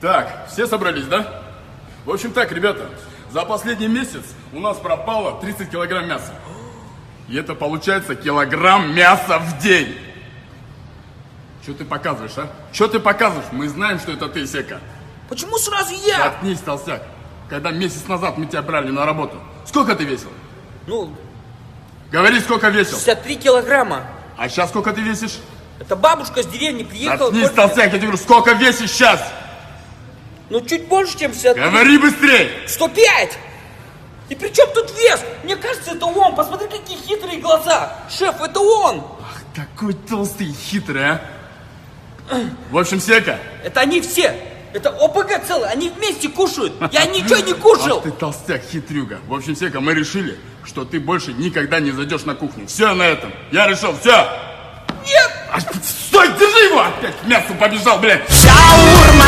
Так, все собрались, да? В общем так, ребята, за последний месяц у нас пропало 30 килограмм мяса. И это получается килограмм мяса в день. Что ты показываешь, а? Что ты показываешь? Мы знаем, что это ты, Сека. Почему сразу я? Заткнись, толстяк. Когда месяц назад мы тебя брали на работу, сколько ты весил? Ну, Говори, сколько весил. 63 килограмма. А сейчас сколько ты весишь? Это бабушка с деревни приехала. Заткнись, толстяк, я тебе говорю, сколько весишь сейчас? Ну, чуть больше, чем 63. Говори быстрее. 105! И при чем тут вес? Мне кажется, это он. Посмотри, какие хитрые глаза. Шеф, это он. Ах, какой толстый и хитрый, а. В общем, Сека. Это они все. Это ОПГ целый. Они вместе кушают. Я ничего не кушал. Ах ты толстяк, хитрюга. В общем, Сека, мы решили, что ты больше никогда не зайдешь на кухню. Все на этом. Я решил, все. Нет! Стой, держи его! Опять к мясу побежал, блядь. Шаурма!